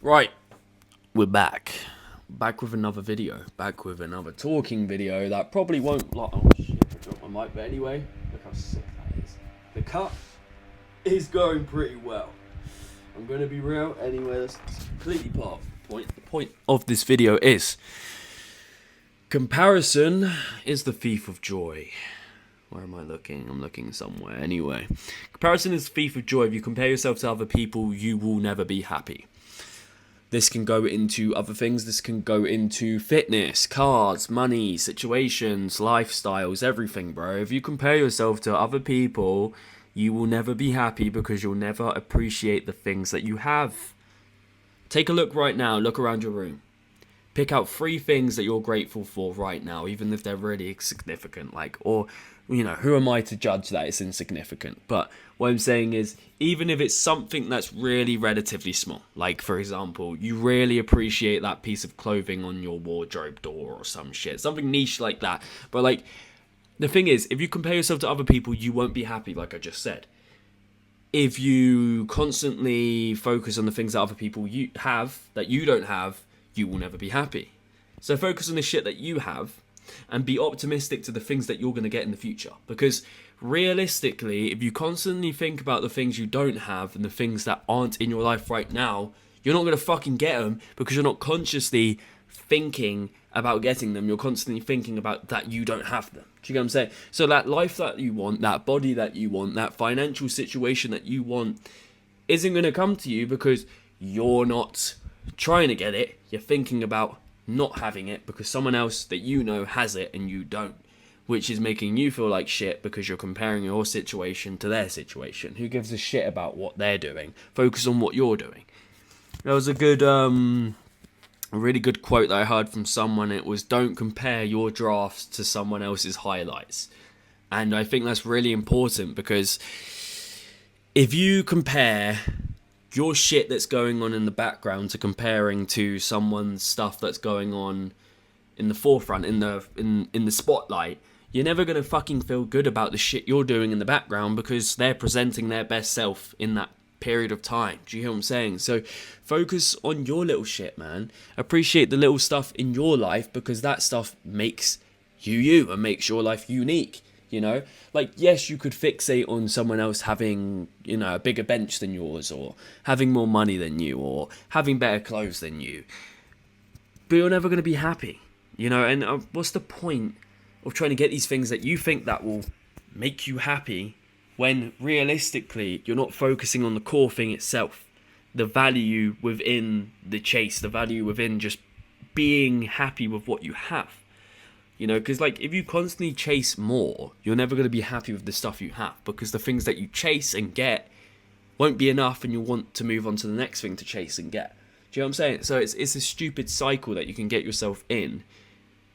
Right, we're back. Back with another video. Back with another talking video that probably won't like. Oh shit, I dropped my mic, but anyway, look how sick that is. The cut is going pretty well. I'm gonna be real. Anyway, that's completely part of the point. The point of this video is comparison is the thief of joy. Where am I looking? I'm looking somewhere. Anyway, comparison is the thief of joy. If you compare yourself to other people, you will never be happy. This can go into other things. This can go into fitness, cars, money, situations, lifestyles, everything, bro. If you compare yourself to other people, you will never be happy because you'll never appreciate the things that you have. Take a look right now. Look around your room. Pick out 3 things that you're grateful for right now, even if they're really insignificant. Who am I to judge that it's insignificant? But what I'm saying is, even if it's something that's really relatively small, like for example, you really appreciate that piece of clothing on your wardrobe door or some shit, something niche like that. But like, the thing is, if you compare yourself to other people, you won't be happy, like I just said. If you constantly focus on the things that other people you have that you don't have, you will never be happy. So focus on the shit that you have and be optimistic to the things that you're going to get in the future. Because realistically, if you constantly think about the things you don't have and the things that aren't in your life right now, you're not going to fucking get them because you're not consciously thinking about getting them. You're constantly thinking about that you don't have them. Do you get what I'm saying? So that life that you want, that body that you want, that financial situation that you want isn't going to come to you because you're not trying to get it. You're thinking about not having it because someone else that you know has it and you don't, which is making you feel like shit because you're comparing your situation to their situation. Who gives a shit about what they're doing? Focus on what you're doing. There was a really good quote that I heard from someone. It was, don't compare your drafts to someone else's highlights. And I think that's really important because if you compare your shit that's going on in the background to comparing to someone's stuff that's going on in the forefront, in the spotlight, you're never going to fucking feel good about the shit you're doing in the background because they're presenting their best self in that period of time. Do you hear what I'm saying? So focus on your little shit, man. Appreciate the little stuff in your life because that stuff makes you and makes your life unique. You know, like, yes, you could fixate on someone else having, a bigger bench than yours, or having more money than you, or having better clothes than you, but you're never going to be happy, and what's the point of trying to get these things that you think that will make you happy when realistically you're not focusing on the core thing itself, the value within the chase, the value within just being happy with what you have. Because if you constantly chase more, you're never going to be happy with the stuff you have because the things that you chase and get won't be enough and you'll want to move on to the next thing to chase and get. Do you know what I'm saying? So it's a stupid cycle that you can get yourself in.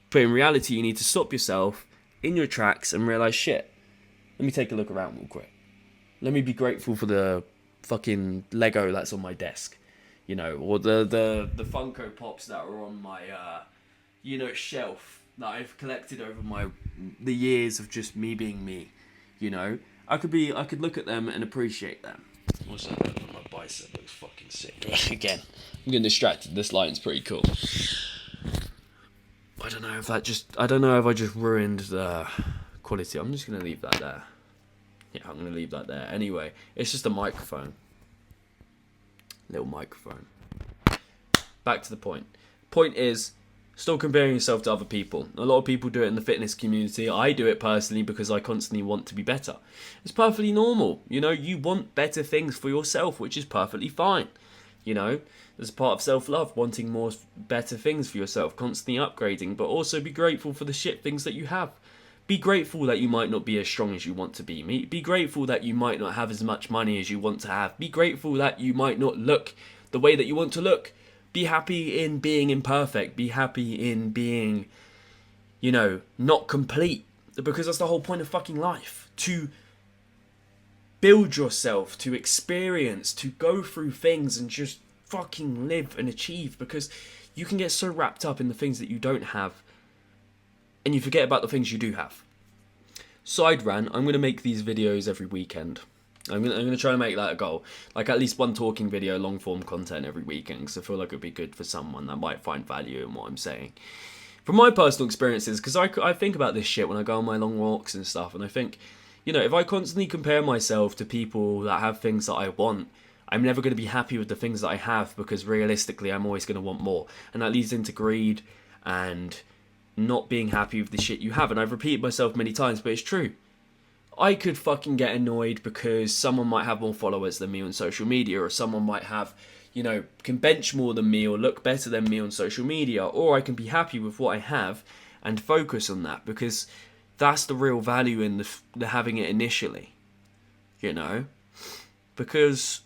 But in reality, you need to stop yourself in your tracks and realize, shit, let me take a look around real quick. Let me be grateful for the fucking Lego that's on my desk. Or the Funko Pops that are on my, shelf that I've collected over the years of just me being me. I could look at them and appreciate them. What's that on my bicep? Looks fucking sick. Again, I'm getting distracted. This line's pretty cool. I don't know if I just ruined the quality. I'm just gonna leave that there. Yeah, I'm gonna leave that there. Anyway, it's just a microphone. Little microphone. Back to the point. Point is, stop comparing yourself to other people. A lot of people do it in the fitness community. I do it personally because I constantly want to be better. It's perfectly normal. You want better things for yourself, which is perfectly fine. There's part of self-love, wanting more better things for yourself, constantly upgrading, but also be grateful for the shit things that you have. Be grateful that you might not be as strong as you want to be. Be grateful that you might not have as much money as you want to have. Be grateful that you might not look the way that you want to look. Be happy in being imperfect. Be happy in being, not complete. Because that's the whole point of fucking life. To build yourself, to experience, to go through things and just fucking live and achieve. Because you can get so wrapped up in the things that you don't have and you forget about the things you do have. Side rant, I'm going to make these videos every weekend. I'm gonna try to make that a goal. Like at least one talking video, long form content every weekend, because I feel like it'd be good for someone that might find value in what I'm saying. From my personal experiences, because I think about this shit when I go on my long walks and stuff, and I think, if I constantly compare myself to people that have things that I want, I'm never going to be happy with the things that I have, because realistically I'm always going to want more. And that leads into greed and not being happy with the shit you have. And I've repeated myself many times, but it's true. I could fucking get annoyed because someone might have more followers than me on social media, or someone might have, can bench more than me or look better than me on social media, or I can be happy with what I have and focus on that, because that's the real value in the having it initially, because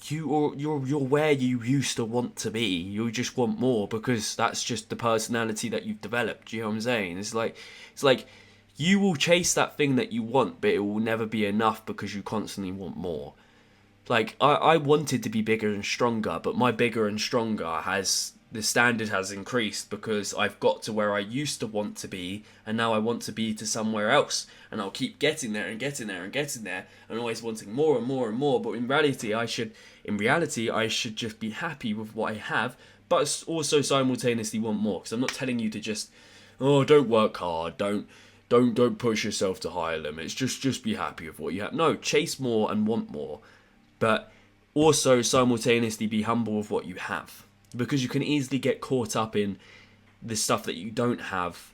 you're where you used to want to be. You just want more because that's just the personality that you've developed. You know what I'm saying? It's like you will chase that thing that you want, but it will never be enough because you constantly want more. Like, I wanted to be bigger and stronger, but my bigger and stronger the standard has increased because I've got to where I used to want to be, and now I want to be to somewhere else. And I'll keep getting there and getting there and getting there, and always wanting more and more and more. But in reality, I should just be happy with what I have, but also simultaneously want more. Because I'm not telling you to just, don't work hard, don't push yourself to higher limits. Just be happy with what you have. No, chase more and want more, but also simultaneously be humble with what you have, because you can easily get caught up in the stuff that you don't have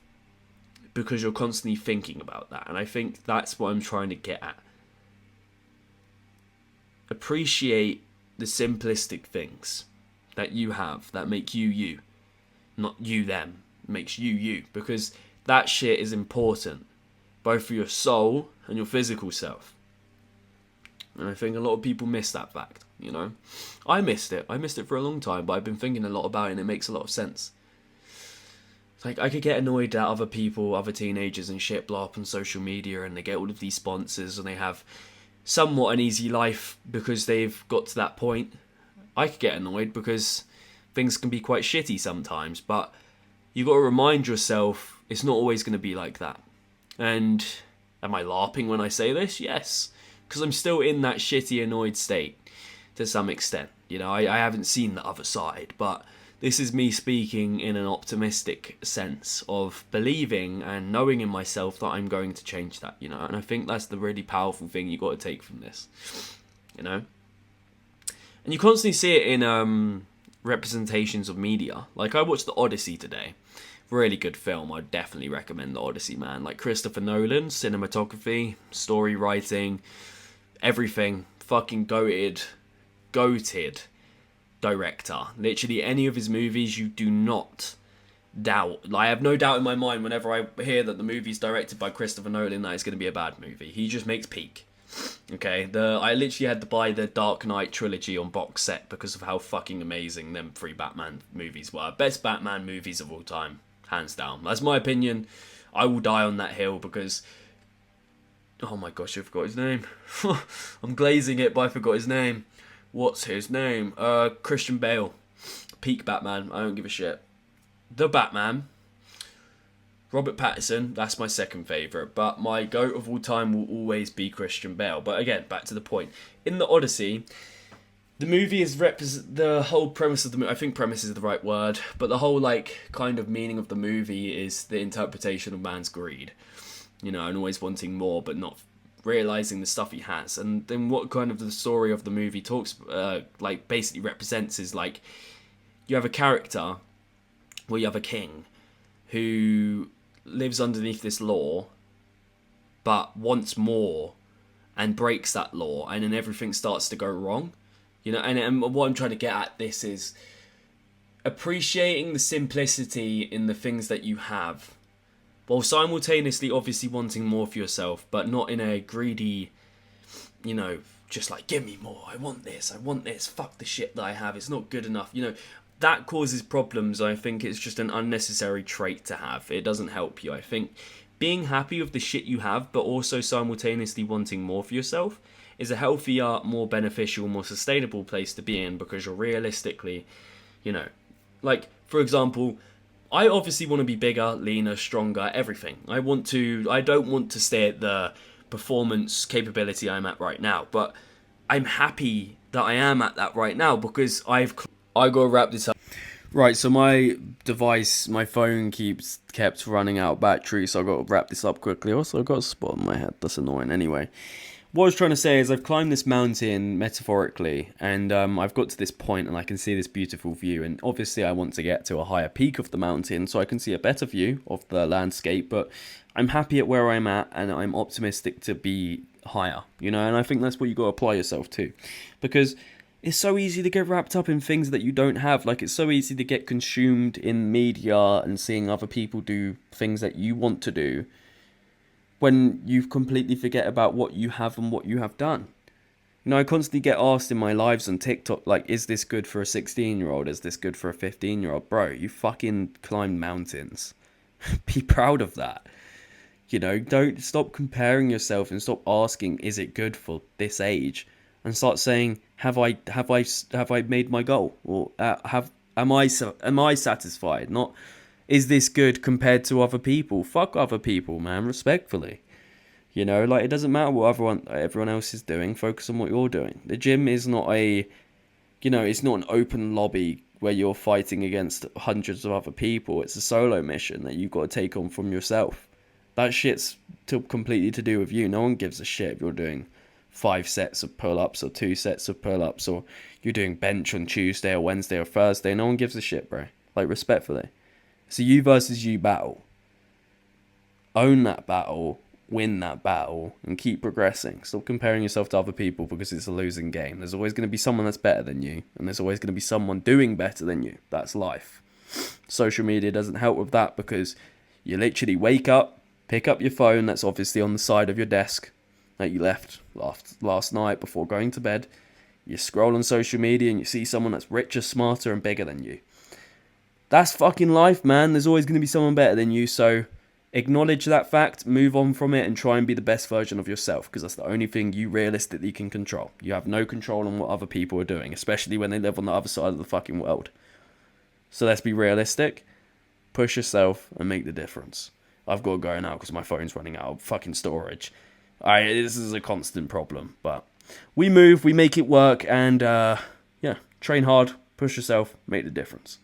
because you're constantly thinking about that. And I think that's what I'm trying to get at. Appreciate the simplistic things that you have that make you you, not you them, makes you you, because that shit is important, both for your soul and your physical self. And I think a lot of people miss that fact, I missed it. I missed it for a long time, but I've been thinking a lot about it, and it makes a lot of sense. Like, I could get annoyed at other people, other teenagers and shit, blow up on social media, and they get all of these sponsors, and they have somewhat an easy life because they've got to that point. I could get annoyed because things can be quite shitty sometimes, but you got to remind yourself it's not always going to be like that. And am I LARPing when I say this? Yes, because I'm still in that shitty, annoyed state to some extent. I haven't seen the other side, but this is me speaking in an optimistic sense of believing and knowing in myself that I'm going to change that, and I think that's the really powerful thing you got to take from this, And you constantly see it in representations of media. Like, I watched The Odyssey today. Really good film. I'd definitely recommend The Odyssey, man. Like, Christopher Nolan, cinematography, story writing, everything. Fucking goated director. Literally any of his movies you do not doubt. I have no doubt in my mind whenever I hear that the movie's directed by Christopher Nolan that it's going to be a bad movie. He just makes peak. Okay, I literally had to buy the Dark Knight trilogy on box set because of how fucking amazing them 3 Batman movies were. Best Batman movies of all time, hands down. That's my opinion. I will die on that hill because, oh my gosh, I forgot his name. I'm glazing it, but I forgot his name. What's his name? Christian Bale. Peak Batman. I don't give a shit. The Batman. Robert Pattinson. That's my second favourite. But my GOAT of all time will always be Christian Bale. But again, back to the point. In The Odyssey, the movie is the whole premise of the movie. I think premise is the right word. But the whole kind of meaning of the movie is the interpretation of man's greed. And always wanting more, but not realizing the stuff he has. And then what kind of the story of the movie talks basically represents is you have a character where you have a king who lives underneath this law but wants more and breaks that law, and then everything starts to go wrong, and what I'm trying to get at this is appreciating the simplicity in the things that you have, while simultaneously obviously wanting more for yourself, but not in a greedy, just give me more, I want this, fuck the shit that I have, it's not good enough, that causes problems. I think it's just an unnecessary trait to have. It doesn't help you. I think being happy with the shit you have, but also simultaneously wanting more for yourself is a healthier, more beneficial, more sustainable place to be in, because you're realistically, for example, I obviously want to be bigger, leaner, stronger, everything. I don't want to stay at the performance capability I'm at right now, but I'm happy that I am at that right now because I gotta wrap this up. Right, so my device, my phone kept running out of battery, so I got to wrap this up quickly. Also, I got a spot on my head. That's annoying. Anyway, what I was trying to say is I've climbed this mountain metaphorically, and I've got to this point, and I can see this beautiful view. And obviously, I want to get to a higher peak of the mountain so I can see a better view of the landscape. But I'm happy at where I'm at, and I'm optimistic to be higher. You know, and I think that's what you got to apply yourself to, because it's so easy to get wrapped up in things that you don't have. Like, it's so easy to get consumed in media and seeing other people do things that you want to do when you completely forget about what you have and what you have done. You know, I constantly get asked in my lives on TikTok, like, is this good for a 16-year-old? Is this good for a 15-year-old? Bro, you fucking climbed mountains. Be proud of that. You know, don't stop comparing yourself and stop asking, is it good for this age? And start saying, have I made my goal, or am I satisfied? Not, is this good compared to other people? Fuck other people, man. Respectfully, you know, like, it doesn't matter what everyone else is doing. Focus on what you're doing. The gym is not it's not an open lobby where you're fighting against hundreds of other people. It's a solo mission that you've got to take on from yourself. That shit's completely to do with you. No one gives a shit if you're doing 5 sets of pull-ups or 2 sets of pull-ups, or you're doing bench on Tuesday or Wednesday or Thursday. No one gives a shit, bro. Like, respectfully. It's a you versus you battle. Own that battle, win that battle, and keep progressing. Stop comparing yourself to other people because it's a losing game. There's always going to be someone that's better than you, and there's always going to be someone doing better than you. That's life. Social media doesn't help with that because you literally wake up, pick up your phone that's obviously on the side of your desk that you left last night before going to bed. You scroll on social media and you see someone that's richer, smarter, and bigger than you. That's fucking life, man. There's always going to be someone better than you, so acknowledge that fact, move on from it, and try and be the best version of yourself, because that's the only thing you realistically can control. You have no control on what other people are doing, especially when they live on the other side of the fucking world. So let's be realistic, push yourself, and make the difference. I've got to go now because my phone's running out of fucking storage. This is a constant problem, but we move, we make it work, and train hard, push yourself, make the difference.